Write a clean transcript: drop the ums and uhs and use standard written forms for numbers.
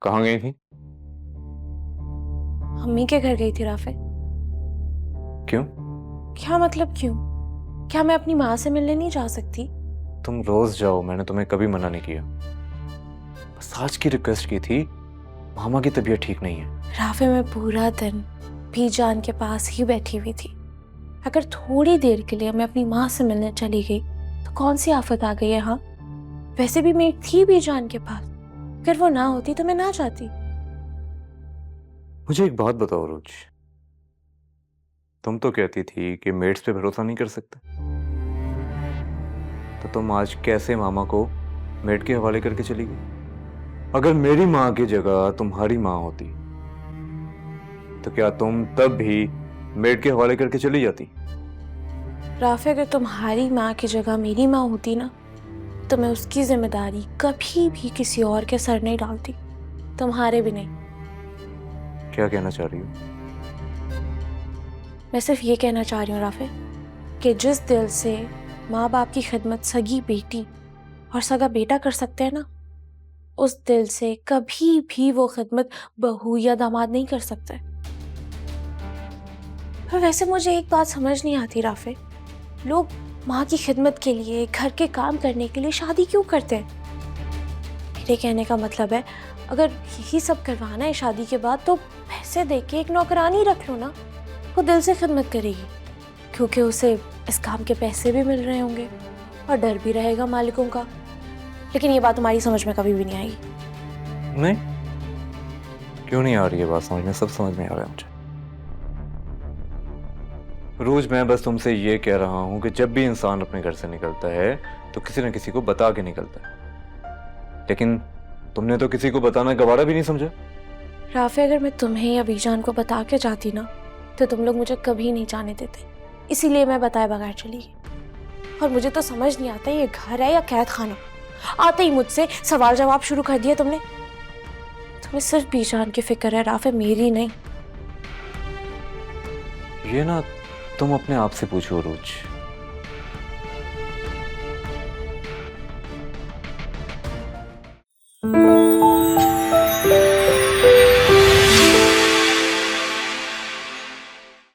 कहाँ गई थी? अम्मी के घर गई थी राफे। क्यों? क्या मतलब क्यों? क्या मैं अपनी माँ से मिलने नहीं जा सकती? तुम रोज जाओ, मैंने तुम्हें कभी मना नहीं किया। बस आज की रिक्वेस्ट की थी, मामा की तबीयत ठीक नहीं है। राफे मैं पूरा दिन बीजान के पास ही बैठी हुई थी। अगर थोड़ी देर के लिए मैं अपनी माँ से मिलने चली गई तो कौन सी आफत आ गई है? हाँ, वैसे भी मैं थी बीजान के पास। अगर वो ना होती तो मैं ना जाती। मुझे एक बात बताओ रोज, तुम तो कहती थी कि मेड्स पे भरोसा नहीं कर सकते, तो तुम आज कैसे मामा को मेड के हवाले करके चली गई? अगर मेरी माँ की जगह तुम्हारी माँ होती तो क्या तुम तब भी मेड के हवाले करके चली जाती? राफे अगर तुम्हारी माँ की जगह मेरी माँ होती ना, तो मैं उसकी जिम्मेदारी कभी भी किसी और के सर नहीं डालती, तुम्हारे भी नहीं। क्या कहना चाह रही हो? मैं सिर्फ ये कहना चाह रही हूँ राफे कि जिस दिल से माँ बाप की खिदमत सगी बेटी और सगा बेटा कर सकते हैं ना, उस दिल से कभी भी वो खिदमत बहू या दामाद नहीं कर सकते। पर वैसे मुझे एक बात समझ नहीं आती राफे, लोग माँ की खिदमत के लिए, घर के काम करने के लिए शादी क्यों करते हैं? मेरे कहने का मतलब है, अगर यही सब करवाना है शादी के बाद तो पैसे दे के एक नौकरानी रख लो ना। वो दिल से खिदमत करेगी क्योंकि उसे इस काम के पैसे भी मिल रहे होंगे और डर भी रहेगा मालिकों का। लेकिन ये बात तुम्हारी समझ में कभी भी नहीं आएगी। नहीं, क्यों नहीं आ रही है बात समझ में? सब समझ में आ रहा है मुझे। रोज मैं बस तुमसे ये कह रहा हूं कि जब भी इंसान अपने घर से निकलता है तो किसी न किसी को बता के निकलता है, लेकिन तुमने तो किसी को बताना गवारा भी नहीं समझा। राफे अगर मैं तुम्हें या बीजान को बता के जाती ना, तो तुम लोग मुझे कभी नहीं जाने देते। इसीलिए मैं बताए बगैर चली गई। और मुझे तो समझ नहीं आता ये घर है या कैद खाना। आते ही मुझसे सवाल जवाब शुरू कर दिया तुमने। तुम्हें सिर्फ बीजान की फिक्र है राफे, मेरी नहीं। ये ना तुम अपने आप से पूछो रोज,